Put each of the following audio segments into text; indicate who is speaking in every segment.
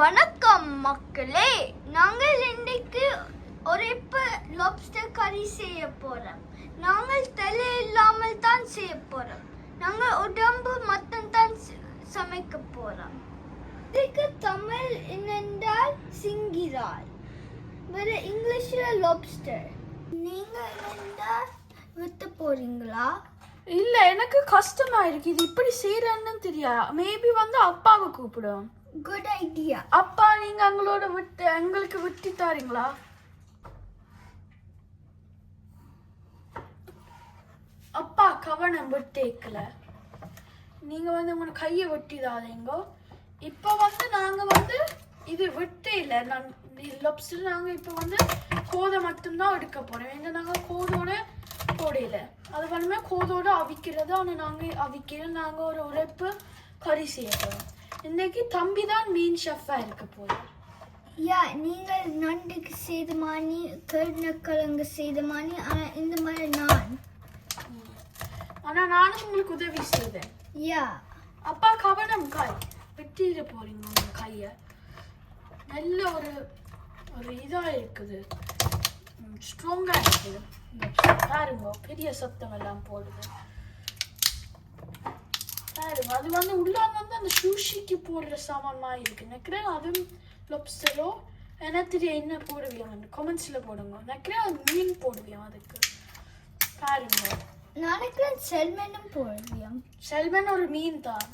Speaker 1: வணக்கம் மக்களே, நாங்கள் இன்னைக்கு ஒரு லாப்ஸ்டர் கறி செய்ய போறோம். நாங்கள் தலை இல்லாமல் தான் செய்ய போறோம். நாங்கள் உடம்பு மட்டும் தான் சமைக்க போறோம். இதுக்கு தமிழ் என்னென்றால் சிங்கிரால், வேற இங்கிலீஷ்ல லாப்ஸ்டர். நீங்க என்னென்றா விட்டு போறீங்களா?
Speaker 2: இல்ல, எனக்கு கஷ்டமா இருக்கு. இது இப்படி செய்யறேன்னு தெரியாது. மேபி அப்பாவை கூப்பிடும்.
Speaker 1: Good idea.
Speaker 2: அப்பா, நீங்க எங்களுக்கு விட்டு தாரீங்களா? அப்பா கவனம் விட்டேக்கல. நீங்க உங்க கையை வெட்டிதாதீங்க. இப்ப நாங்க இது விட்டே இல்ல. லப்ஸ்டர் நாங்க இப்ப கோதை மட்டும்தான் எடுக்க போறோம். எங்க நாங்க கோதோட போடையில அது கோதோட அவிக்கிறது. ஆனா நாங்க ஒரு உழைப்பு கறி செய்ய போறோம். இன்னைக்கு தம்பி தான் மீன் ஷெஃபா இருக்க போறோம்.
Speaker 1: நீங்கள் நண்டுக்கு செய்த மாதிரி, கருணக்கிழங்கு செய்த மாதிரி, ஆனா இந்த மாதிரி
Speaker 2: நானும் உங்களுக்கு உதவி செய்தேன். அப்பா கவனம், காய் வெட்டிட போறீங்க. உங்க கைய நல்ல ஒரு இதா இருக்குது, ஸ்ட்ராங்கா இருக்குது. பாருங்க, பெரிய சத்தம் எல்லாம் போடுது. பாருங்க, அது உள்ள அந்த சூஷிக்கு போடுற சாமான் மாதிரி இருக்கு. நினைக்கிறேன் அதுவும் லொப்ஸ்டரோ எனக்கு தெரியும். என்ன போடுவீங்க கமெண்ட்ஸ்ல போடுங்க. நினைக்கிறேன் மீன் போடுவியா அதுக்கு. பாருங்க,
Speaker 1: நினைக்கிறேன் செல்மனும் போடுவியா.
Speaker 2: செல்மன் ஒரு மீன் தான்.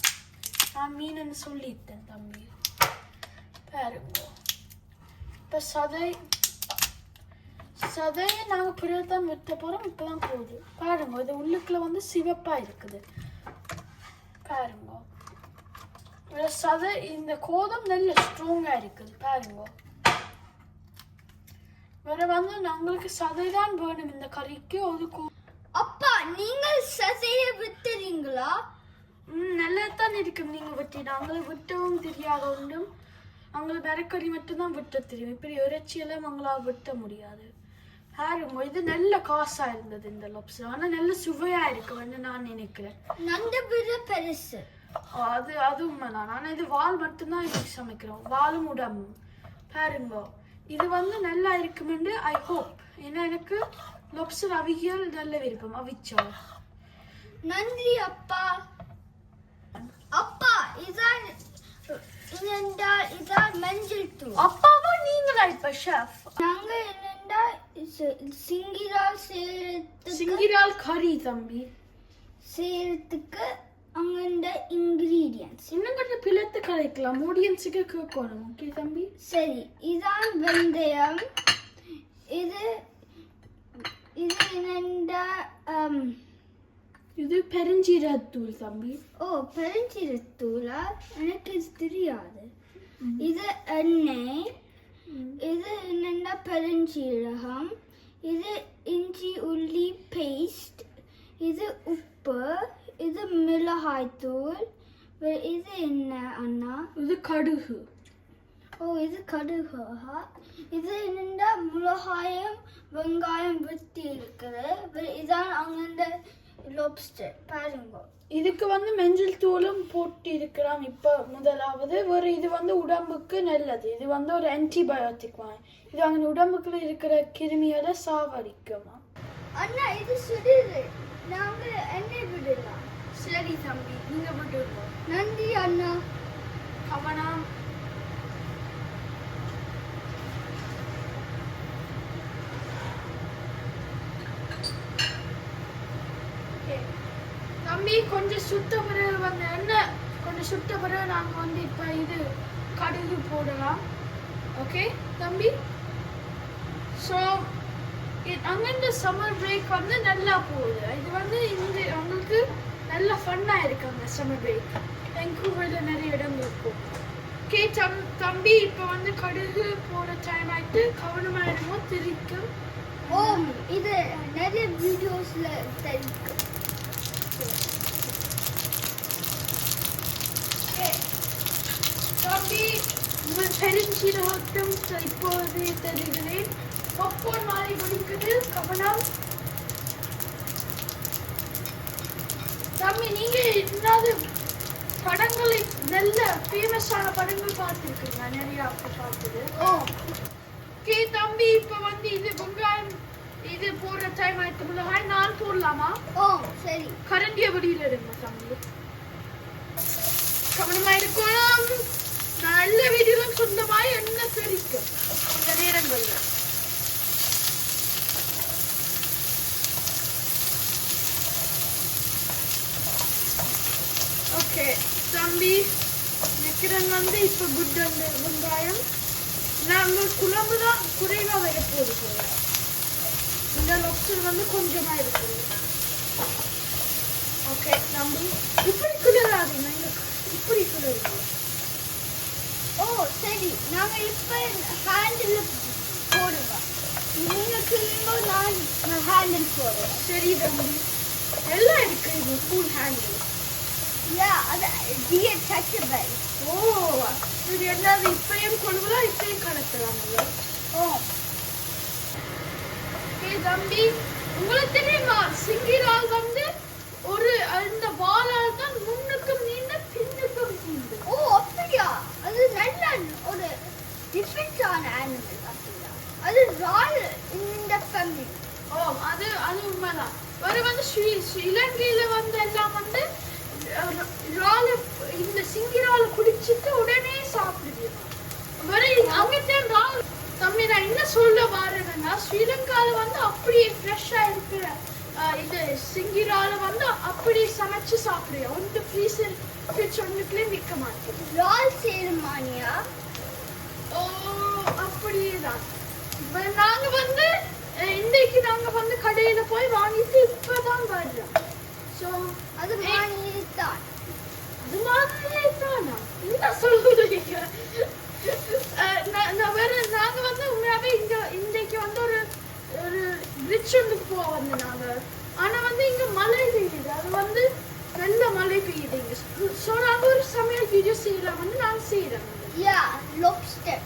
Speaker 2: நான் மீன் சொல்லிட்டேன் தம்பி. பாருங்க, இப்ப சதையை நாங்க பிறகுதான் வெட்ட போறோம். இப்பதான் போகுது. பாருங்க, இது உள்ளுக்குள்ள சிவப்பா இருக்குது. பாருங்க, சதை இந்த கோதம் நல்ல ஸ்ட்ராங்கா இருக்குது. பாருங்க, வேற நாங்களுக்கு சதைதான் வேணும் இந்த கறிக்கு. ஒரு
Speaker 1: அப்பா, நீங்கள் சதையை விட்டுறீங்களா?
Speaker 2: நல்லதான் இருக்கும். நீங்க வெட்டி நாங்களை விட்டவும் தெரியாத ஒன்றும். அவங்களுக்கு மரக்கறி மட்டும்தான் விட்ட தெரியும். இப்படி இறைச்சியெல்லாம் அவங்களால வெட்ட முடியாது. பாருங்க, இது நல்ல காசா இருந்தது இந்த லப்ஸ். ஆனா நல்ல சுவையா இருக்கு நான் நினைக்கிறேன்.
Speaker 1: நண்டு விட பெருசு.
Speaker 2: அது உண்மைதான். ஆனா இது வால் மட்டும்தான் இதுக்கு சமைக்கிறோம். வாலும் உடம்பும். பாருங்க, இது நல்லா இருக்குமென்று ஐ ஹோப். ஏன்னா எனக்கு லப்ஸர் அவியல் நல்ல விருப்பம். அவிச்சோம்.
Speaker 1: நன்றி அப்பா. அப்பா, இதான் மஞ்சள் தூள்.
Speaker 2: அப்பாவா நீங்களா இப்ப ஷெஃப்?
Speaker 1: நாங்க
Speaker 2: சிங்கிரால் கறி தம்பி
Speaker 1: செய்யறதுக்கு அங்க இன்கிரீடியன்ஸ்
Speaker 2: இன்னும் கொஞ்சம் பிளத்து கரைக்கலாம். ஆடியன்ஸுக்கு கேட்கணும். ஓகே தம்பி?
Speaker 1: சரி, இதான் வெந்தயம். இது என்னண்டா
Speaker 2: இது பெருஞ்சீரகத்தூள் தம்பி.
Speaker 1: ஓ, பெருஞ்சீரகத்தூளா? எனக்கு இது தெரியாது. இது எண்ணெய். இது என்னன்னா பெருஞ்சீரகம். இது இஞ்சி உள்ளி பேஸ்ட். இது உப்பு. இது மிளகாய் தூள். இது என்ன அண்ணா?
Speaker 2: இது கடுகு.
Speaker 1: ஓ, இது கடுகு. இது என்னன்னா மிளகாயம் வெங்காயம் வெட்டி இருக்குது. இதான் அங்க லாப்ஸ்டர். பாருங்க,
Speaker 2: இதுக்கு மஞ்சள் தூளும் போட்டு இருக்கலாம். இப்ப முதலாவது ஒரு இது உடம்புக்கு நல்லது. இது ஒரு ஆன்டிபயோட்டிக். இது அவங்க உடம்புக்குள்ள இருக்கிற கிருமியோட சாவடிக்குமா.
Speaker 1: அண்ணா, இது சுடுது. நாங்க எண்ணெய் விடலாம்.
Speaker 2: சரி தம்பி, நீங்க விட்டுருவோம்.
Speaker 1: நன்றி அண்ணா.
Speaker 2: கவனம். தம்பி, கொஞ்சம் சுட்ட பிறகு எண்ணெய் கொஞ்சம் சுட்ட பிறகு நாங்க இப்ப இது கடுகு போடலாம். ஓகே தம்பி? ஸோ அங்க இந்த சம்மர் பிரேக் நல்லா போகுது. இது இந்த அவங்களுக்கு நல்ல ஃபன்னா இருக்கு அந்த சம்மர் பிரேக். வெங்கூவர்ல நிறைய இடம் இருக்கும். ஓகே தம்பி, இப்ப கடுகு போட டைம் ஆயிட்டு. கவனமா இருக்கும். தெரிக்கும்.
Speaker 1: ஓ, இது நிறைய வீடியோஸ்ல தெரியும்.
Speaker 2: தம்பி, உங்கள் பெருஞ்சீரகம் இப்போது தெரிகிறேன். பாப்கார்ன் மாதிரி குடிக்குது. கவனம் தம்பி. நீங்க என்னது படங்களை நல்ல ஃபேமஸான படங்கள் பார்த்துருக்கீங்க நிறைய பார்த்தது. ஓகே தம்பி, இப்போ வந்து இது வெங்காயம் இது போடுற டைம் ஆயிடுச்சு. மிளகாய் நான் போடலாமா?
Speaker 1: சரி.
Speaker 2: கரண்டிய வடியில் எடுங்க தம்பி. கவனமா இருக்கணும். நல்ல வீடியோலாம் சொந்தமாய் என்ன தெரிக்கும் இந்த நேரங்கள்ல. ஓகே தம்பி, நிக்கிறன் வந்து இப்ப குட் அந்த வெங்காயம் நாங்க குழம்பு தான் குறைவா வைப்போது போல. இந்த லொப்ஸ்டர் வந்து கொஞ்சமா இருக்குது. ஓகே தம்பி, இப்படி குளிராதீங்க, இப்படி குளிருங்க.
Speaker 1: சரி. நாங்க இப்ப ஹேண்டில் போடுவோம். நீங்க கிளம்போ, நான் ஹேண்டில் போடுவேன்.
Speaker 2: சரி தம்பி, எல்லாம் இருக்கு இது ஃபுல் ஹேண்டில்.
Speaker 1: அது detachable.
Speaker 2: இது என்னது இப்பயும் கொழுவலாம் இப்பயும் கலக்கலாம். தம்பி, உங்களுக்கு தெரியுமா சிங்கிரால் வந்து ஒரு அந்த வாளால் தான் முன்னுக்கும் நீண்ட பின்னுக்கும் நீண்டு.
Speaker 1: அப்படியா? அது நல்ல ஒரு டிஃபரெண்டான அனிமல். அப்படியா? அது ரால் இந்த ஃபேமிலி.
Speaker 2: அது உண்மைதான். வேற வந்து இலங்கையில வந்து எல்லாம் வந்து இந்த சிங்கிரால குடிச்சிட்டு உடனே சாப்பிடுது. அங்கத்தான் ரால். தம்பி, நான் என்ன சொல்ல வரேன்னா, ஸ்ரீலங்கால வந்து அப்படியே ஃப்ரெஷ்ஷா இருக்கிற இது சிங்கிரால வந்து அப்படியே சமைச்சு சாப்பிடுவோம். ஒன்று ஃப்ரீசர் ஃப்ரிட்ஜ் ஒன்றுக்குள்ளே விற்க மாட்டேன்.
Speaker 1: ரால் சேருமானியா?
Speaker 2: அப்படியே தான். நாங்க வந்து இன்னைக்கு நாங்க வந்து கடையில போய் வாங்கிட்டு இப்பதான் வர்றோம். ஸோ
Speaker 1: அது மாதிரியே தான்.
Speaker 2: அது மாதிரியே தானா? என்ன சொல்றீங்க? நாங்க வந்து உண்மையாவே இன்றைக்கு வந்து ஒரு பிரிட்ஜ் ஒன்றுக்கு போக வந்து நாங்க. ஆனா வந்து இங்க மழை பெய்யுது. அது வந்து நல்ல மழை பெய்யுது இங்க. ஸோ நாங்க ஒரு சமையல் வீடியோ செய்யலாம் வந்து நான் செய்யறேன்.
Speaker 1: லொப்ஸ்டர்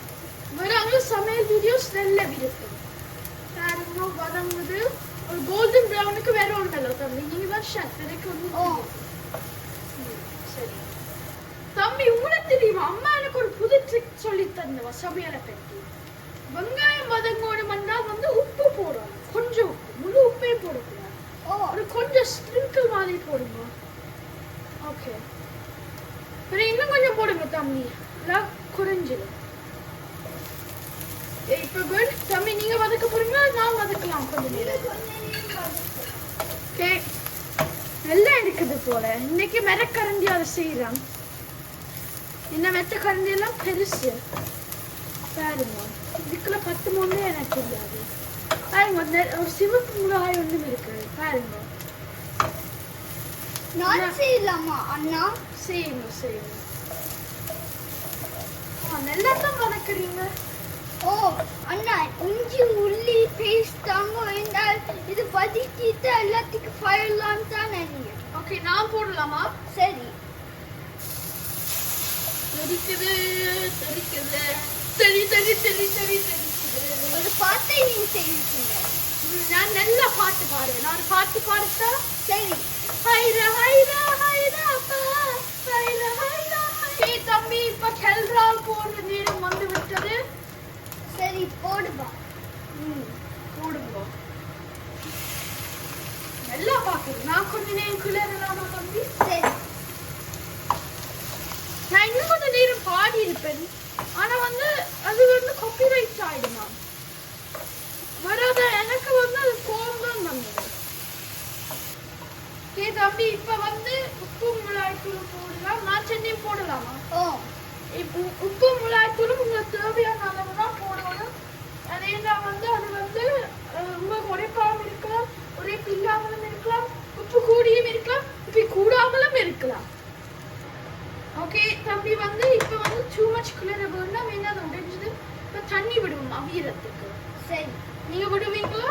Speaker 2: வராங்க சமையல் வீடியோஸ் நல்ல விருப்பம். வதங்குது ஒரு கோல்டன் ப்ரௌனுக்கு வேற ஒன்றல தம்பி. நீங்க தான் ஷெஃப், எனக்கு ஒன்றும் சரி. தம்பி, உங்களுக்கு தெரியுமா அம்மா எனக்கு ஒரு புது ட்ரிக் சொல்லி தந்தவா சமையலை பற்றி. வெங்காயம் வதங்கணும்னா வந்து உப்பு போடணும். கொஞ்சம் உப்பு, முழு உப்பே போடக்கூடாது. ஒரு கொஞ்சம் ஸ்ப்ரிங்கிள் மாதிரி போடுங்க. ஓகே, இன்னும் கொஞ்சம் போடுங்க தம்பி, குறைஞ்சிடும். இப்ப குட் தம்பி, நீங்க வதக்க போறீங்களா நான் வதக்கலாம் கொஞ்சம் நேரம்? ஓகே, எல்லாம் இருக்குது போல. இன்னைக்கு மெரக்கரண்டி அதை செய்யறோம். என்ன மெத்தக்கரண்டி எல்லாம் பெருசு பாருங்க. இதுக்குள்ள 10 மூணு எனக்கு தெரியாது. பாருங்க, ஒரு சிவப்பு மிளகாய் ஒன்றும் இருக்கு பாருங்க.
Speaker 1: நான் செய்யலாமா அண்ணா?
Speaker 2: செய்யுங்க. நல்லா தான் வதக்குறீங்க.
Speaker 1: அண்ணா, இஞ்சி உள்ளி பேஸ்ட் தாங்க இருந்தால் இது வதக்கிட்டு எல்லாத்துக்கும் ஃபயர்லாம் தான் நினைக்கிறேன்.
Speaker 2: ஓகே, நான் போடலாமா?
Speaker 1: சரி.
Speaker 2: தெரிக்குது. தெரிக்குது.
Speaker 1: ஒரு பாட்டை நீங்க செய்வீங்க.
Speaker 2: நான் நல்ல பாட்டு பாடுவேன். நான் ஒரு பாட்டு பாடுத்தா?
Speaker 1: சரி.
Speaker 2: ஹைரா தம்பி, இப்ப கெல்ரால் போடுற நேரம் வந்து விட்டது.
Speaker 1: சரி, போடுவா.
Speaker 2: போடுங்க. நல்லா பாக்குது. நான் கொஞ்ச நேரம் குளிரலாமா தம்பி?
Speaker 1: சரி.
Speaker 2: நான் இன்னும் கொஞ்ச நேரம் பாடி இருப்பேன். ஆனா வந்து அது வந்து காப்பிரைட் ஆயிடுமா? வராத எனக்கு வந்து அது கோபம் தான் வந்தது. தம்பி, இப்ப வந்து உப்பு மிளகாய்த்தூள் போடலாம். நான் சென்னையும் போடலாமா? உப்பு மிளகாய்த்தூளும் உங்களுக்கு தேவையான அளவு தான் போடணும். அதே நான் வந்து அது வந்து உங்களுக்கு உரைப்பாகவும் இருக்கலாம், உரைப்பு இல்லாமலும் இருக்கலாம், உப்பு கூடியும் இருக்கலாம், உப்பு கூடாமலும் இருக்கலாம். ஓகே தம்பி, வந்து இப்ப வந்து டூ மச் குளிர வேண்டாம். வேணா அதை உடைஞ்சது. இப்ப தண்ணி விடுவோம் அவியறதுக்கு.
Speaker 1: சரி.
Speaker 2: நீங்க விடுவீங்களா?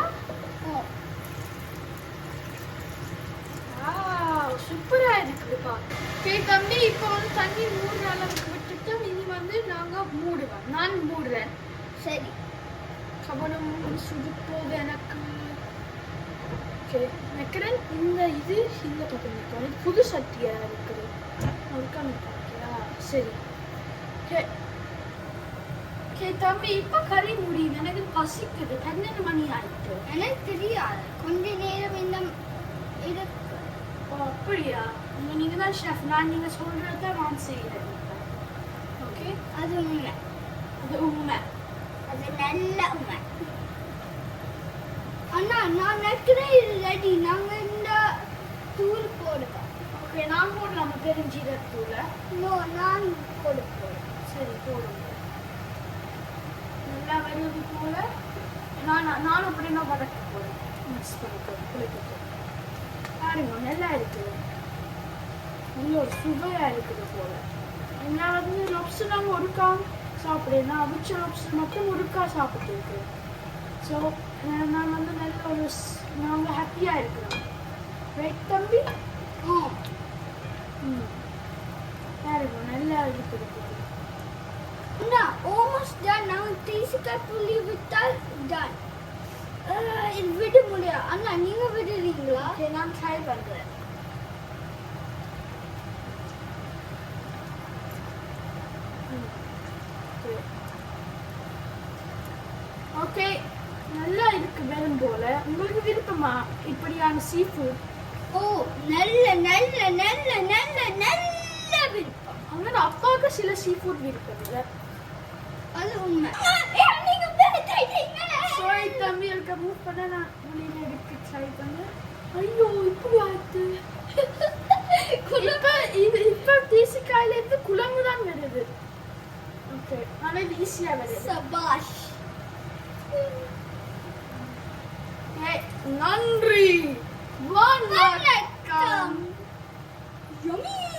Speaker 2: சூப்பரா இருக்குதுப்பா. ஓகே தம்பி, இப்ப வந்து தண்ணி மூடுற அளவுக்கு விட்டுட்டு இனி வந்து நாங்க மூடுவேன். நான் மூடுறேன்.
Speaker 1: சரி.
Speaker 2: கவனம் சுடு போது எனக்கு. ஓகே, நினைக்கிறேன் இந்த பக்கம் நிற்கும். இது புது சட்டியா இருக்குது. ஒரு கண்ணு பார்க்கியா சரி தம்பி இப்ப கறி முடியுது எனக்கு பசிக்குது 12 மணி ஆயிட்டு
Speaker 1: எனக்கு தெரியாது கொஞ்ச நேரம் இந்த
Speaker 2: ஓ அப்படியா நீங்க தான் ஷெஃப் நான் நீங்க சொல்றத நான் செய்யறேன் ஓகே
Speaker 1: அது உண்மை
Speaker 2: அது உண்மை
Speaker 1: அது நல்ல உண்மை அண்ணா நான் நினைக்கிறேன் இது ரெடி நாங்க இந்த தூள் போடுவோம்
Speaker 2: ஓகே நான் போடலாம் பெருஞ்சீரகத்தூள
Speaker 1: நோ நான் போடுவோம்
Speaker 2: சரி போடுங்க நல்லா வருவது போல நானும் அப்படின்னா வதக்க போறேன் மிக்ஸ் பண்ணிக்கிறேன் குளிக்கிட்டு பாருங்க நல்லா இருக்குது நல்ல ஒரு சுவையா இருக்குது போல நான் வந்து லப்ஸ் நாங்கள் ஒருக்கா சாப்பிடுறேன் நான் அவிச்ச லப்ஸ் மட்டும் ஒருக்கா சாப்பிட்டு இருக்கேன் ஸோ நான் வந்து நல்ல ஒரு நாங்கள் ஹாப்பியாக இருக்கிறோம் ரைட் தம்பி பாருங்க நல்லா இருக்குது போல
Speaker 1: அண்ணா ஆல்மோஸ்ட் டன் நாங்க தேசிக்காய் புளி விட்டால் டன் இது விட முடியாது அண்ணா நீங்க விடுறீங்களா
Speaker 2: ஓகே நான் ட்ரை பண்ணுறேன் ஓகே நல்லா இருக்கு வெறும் போல உங்களுக்கு விருப்பமா இப்படியான சீ ஃபுட்
Speaker 1: ஓ நல்ல நல்ல நல்ல நல்ல நல்ல விருப்பம்
Speaker 2: ஆனால் அப்பாவுக்கு சில சீ ஃபுட் விருப்பம் இல்லை
Speaker 1: அது உண்மை நீங்க பேசிட்டீங்க
Speaker 2: சாரி தம்பி எனக்கு மூவ் பண்ண நான் வெளியில எடுக்க ட்ரை பண்ணேன் ஐயோ இப்படி ஆயிடுது இப்ப தேசிக்காயில இருந்து குழம்பு தான் வருது ஓகே ஆனால் இது ஈஸியா வருது
Speaker 1: சபாஷ்
Speaker 2: நன்றி வணக்கம்
Speaker 1: Yummy!